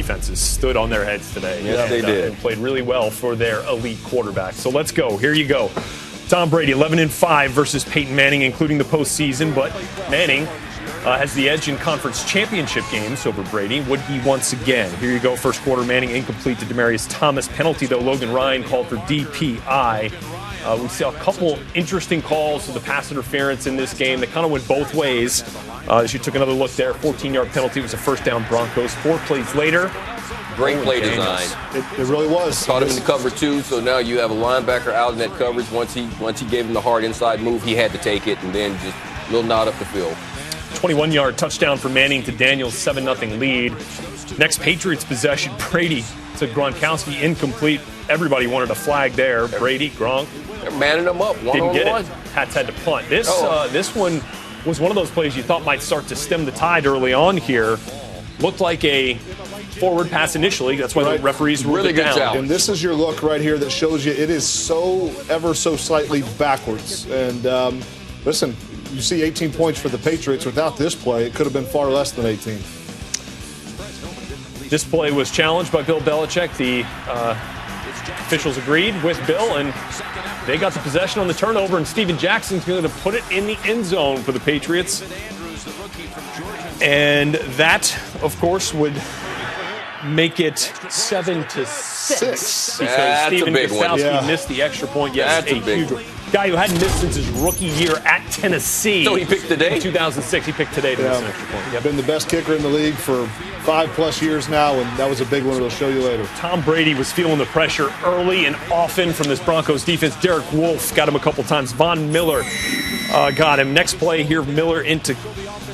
defenses stood on their heads today. Yes, they did. And played really well for their elite quarterback. So let's go. Here you go. Tom Brady, 11-5 versus Peyton Manning, including the postseason. But Manning has the edge in conference championship games over Brady. Would he once again? Here you go. First quarter, Manning incomplete to Demaryius Thomas. Penalty, though, Logan Ryan called for DPI. We saw a couple interesting calls for the pass interference in this game. They kind of went both ways. As you took another look there, 14-yard penalty was a first down Broncos. 4 plays later. Great play design. It really was. Caught him in the cover two, so now you have a linebacker out in that coverage. Once he gave him the hard inside move, he had to take it, and then just a little nod up the field. 21-yard touchdown for Manning to Daniels' 7-0 lead. Next Patriots possession, Brady to Gronkowski, incomplete. Everybody wanted a flag there. Brady, Gronk. They're manning them up, one-on-one. Didn't get it. Pats had to punt. This one was one of those plays you thought might start to stem the tide early on here. Looked like a forward pass initially. That's why the referees ruled it down. And this is your look right here that shows you it is so ever so slightly backwards. And listen, you see 18 points for the Patriots. Without this play, it could have been far less than 18. This play was challenged by Bill Belichick. The officials agreed with Bill, and they got the possession on the turnover, and Steven Jackson's going to put it in the end zone for the Patriots. And that, of course, would make it 7-6. Because Steven Gostkowski missed the extra point. Yes, that's a big huge guy who hadn't missed since his rookie year at Tennessee. So he picked today? In 2006, he picked today to miss an extra point. Been the best kicker in the league for 5+ years now, and that was a big one that'll show you later. Tom Brady was feeling the pressure early and often from this Broncos defense. Derek Wolfe got him a couple times. Von Miller got him. Next play here, Miller into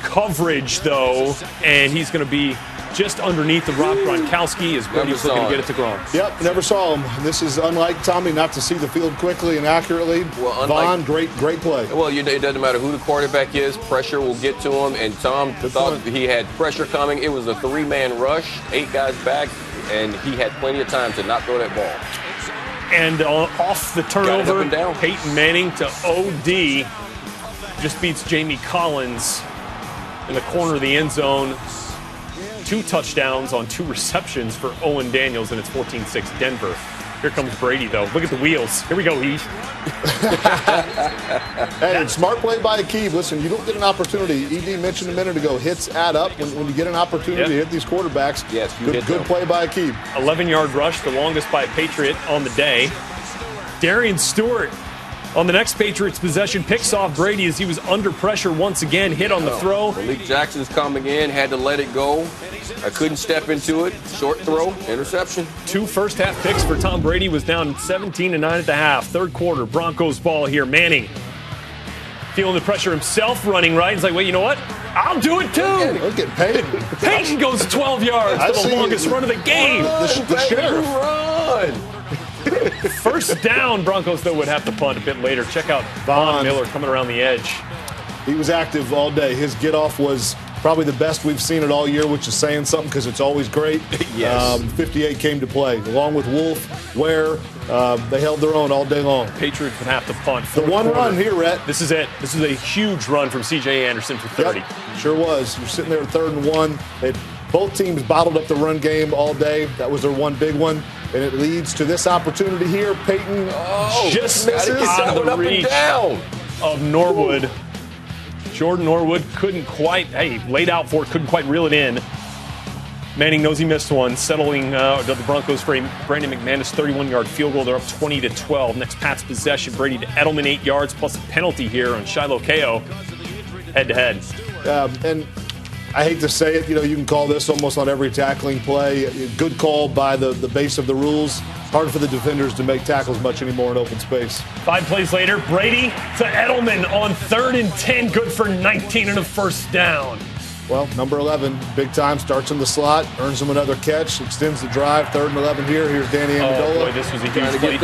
coverage, though, and he's going to be just underneath the Rob Gronkowski as Brady was looking to get it to Gronk. Yep, never saw him. This is unlike Tommy, not to see the field quickly and accurately. Well, Von, great play. Well, it doesn't matter who the quarterback is. Pressure will get to him, and Tom thought he had pressure coming. It was a 3-man rush, 8 guys back, and he had plenty of time to not throw that ball. And off the turnover, Peyton Manning to OD just beats Jamie Collins in the corner of the end zone. 2 touchdowns on 2 receptions for Owen Daniels, and it's 14-6 Denver. Here comes Brady, though. Look at the wheels. Here we go, Heath. Hey, smart play by Akeem. Listen, you don't get an opportunity. ED mentioned a minute ago, hits add up when you get an opportunity to hit these quarterbacks. Yes, good play by Akeem. 11-yard rush, the longest by a Patriot on the day. Darian Stewart on the next Patriots possession picks off Brady as he was under pressure once again, hit on the throw. Malik Jackson's coming in, had to let it go. I couldn't step into it. Short throw, interception. 2 first-half picks for Tom Brady, was down 17-9 at the half. Third quarter, Broncos ball here. Manning feeling the pressure himself, running right. He's like, wait, you know what? I'll do it too. Let's get paid. Peyton goes 12 yards for the longest run of the game. The sheriff. Run. First down, Broncos, though, would have to punt a bit later. Check out Von Miller coming around the edge. He was active all day. His get-off was probably the best we've seen it all year, which is saying something because it's always great. Yes. 58 came to play, along with Wolf, Ware. They held their own all day long. Patriots would have to punt. The one run here, Rhett. This is it. This is a huge run from C.J. Anderson for 30. Yep, sure was. You're sitting there at 3rd and 1. Both teams bottled up the run game all day. That was their one big one. And it leads to this opportunity here. Peyton just misses out of the reach of Norwood. Jordan Norwood couldn't quite, laid out for it, couldn't quite reel it in. Manning knows he missed one, settling the Broncos for a Brandon McManus 31-yard field goal. They're up 20-12. Next Pats possession, Brady to Edelman 8 yards plus a penalty here on Shiloh Ko head-to-head. And I hate to say it, you can call this almost on every tackling play. Good call by the base of the rules. Hard for the defenders to make tackles much anymore in open space. 5 plays later, Brady to Edelman on 3rd and 10, good for 19 and a first down. Well, number 11, big time, starts in the slot, earns him another catch, extends the drive, 3rd and 11 here. Here's Danny Amendola. Oh, boy, this was a huge play.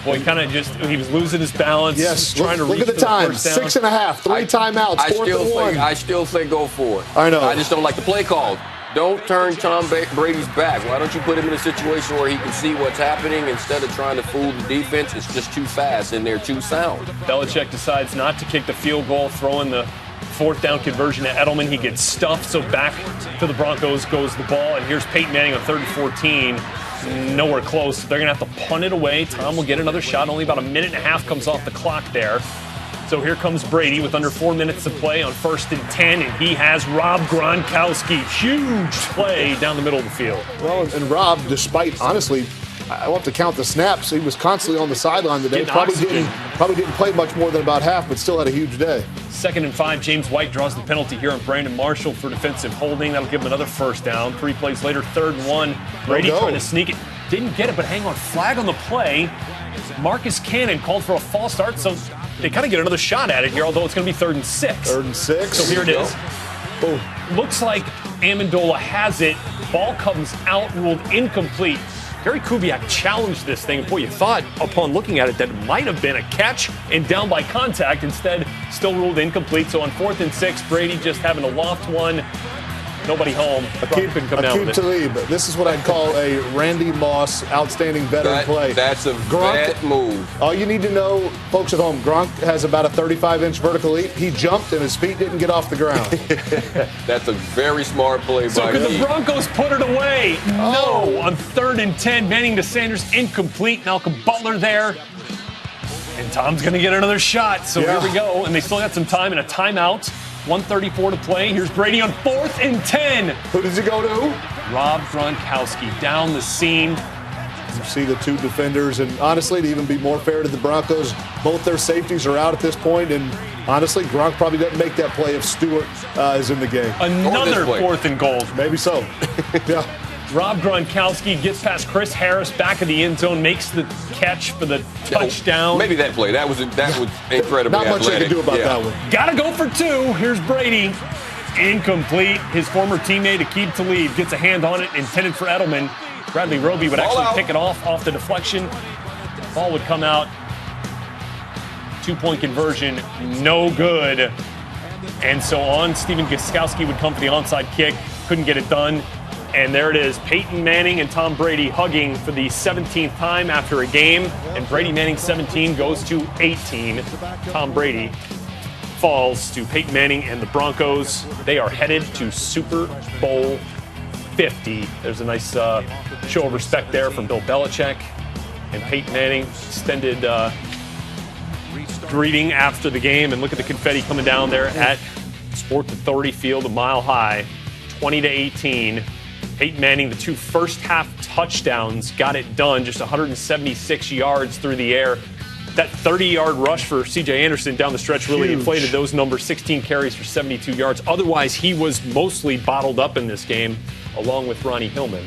Boy, he was losing his balance. Yes, trying to reach look at the time, 6.5, 3 timeouts, 4th and 1. I still say go for it. I know. I just don't like the play call. Don't turn Tom Brady's back. Why don't you put him in a situation where he can see what's happening instead of trying to fool the defense? It's just too fast and they're too sound. Belichick decides not to kick the field goal, throwing the 4th down conversion to Edelman. He gets stuffed, so back to the Broncos goes the ball. And here's Peyton Manning on 3rd and 14. Nowhere close. They're going to have to punt it away. Tom will get another shot. Only about a minute and a half comes off the clock there. So here comes Brady with under 4 minutes to play on 1st and 10, and he has Rob Gronkowski. Huge play down the middle of the field. Well, and Rob, despite, honestly, I want to count the snaps. He was constantly on the sideline today. Probably didn't play much more than about half, but still had a huge day. 2nd and 5, James White draws the penalty here on Brandon Marshall for defensive holding. That'll give him another 1st down. 3 plays later, 3rd and 1. Brady trying to sneak it. Didn't get it, but hang on. Flag on the play. Marcus Cannon called for a false start, so they kind of get another shot at it here, although it's going to be 3rd and 6. 3rd and 6. So here it is. Oh. Looks like Amendola has it. Ball comes out, ruled incomplete. Gary Kubiak challenged this thing. Boy, you thought upon looking at it that it might have been a catch and down by contact. Instead, still ruled incomplete. So on 4th and 6, Brady just having a loft one. Nobody home. Couldn't come down with it. Talib. This is what I'd call a Randy Moss outstanding veteran play. That's a bad move. All you need to know, folks at home, Gronk has about a 35-inch vertical leap. He jumped and his feet didn't get off the ground. That's a very smart play by could the Broncos put it away? No. On 3rd and 10, Manning to Sanders, incomplete. Malcolm Butler there. And Tom's going to get another shot. So here we go. And they still got some time and a timeout. 1:34 to play. Here's Brady on 4th and 10. Who does he go to? Rob Gronkowski down the seam. You see the 2 defenders, and honestly, to even be more fair to the Broncos, both their safeties are out at this point, and honestly, Gronk probably doesn't make that play if Stewart is in the game. Another 4th and goal. Maybe so. Yeah. Rob Gronkowski gets past Chris Harris, back of the end zone, makes the catch for the touchdown. Maybe that play. That was incredibly athletic. Not much they can do about that one. Gotta go for 2. Here's Brady. Incomplete. His former teammate, Aqib Talib, gets a hand on it, intended for Edelman. Bradley Roby would actually pick it off the deflection. Ball would come out. 2-point conversion, no good. And so on, Steven Gostkowski would come for the onside kick. Couldn't get it done. And there it is, Peyton Manning and Tom Brady hugging for the 17th time after a game. And Brady Manning's 17 goes to 18. Tom Brady falls to Peyton Manning and the Broncos. They are headed to Super Bowl 50. There's a nice show of respect there from Bill Belichick. And Peyton Manning extended greeting after the game. And look at the confetti coming down there at Sports Authority Field, a mile high, 20-18. Peyton Manning, the 2 first-half touchdowns, got it done, just 176 yards through the air. That 30-yard rush for C.J. Anderson down the stretch really inflated those numbers, 16 carries for 72 yards. Otherwise, he was mostly bottled up in this game, along with Ronnie Hillman.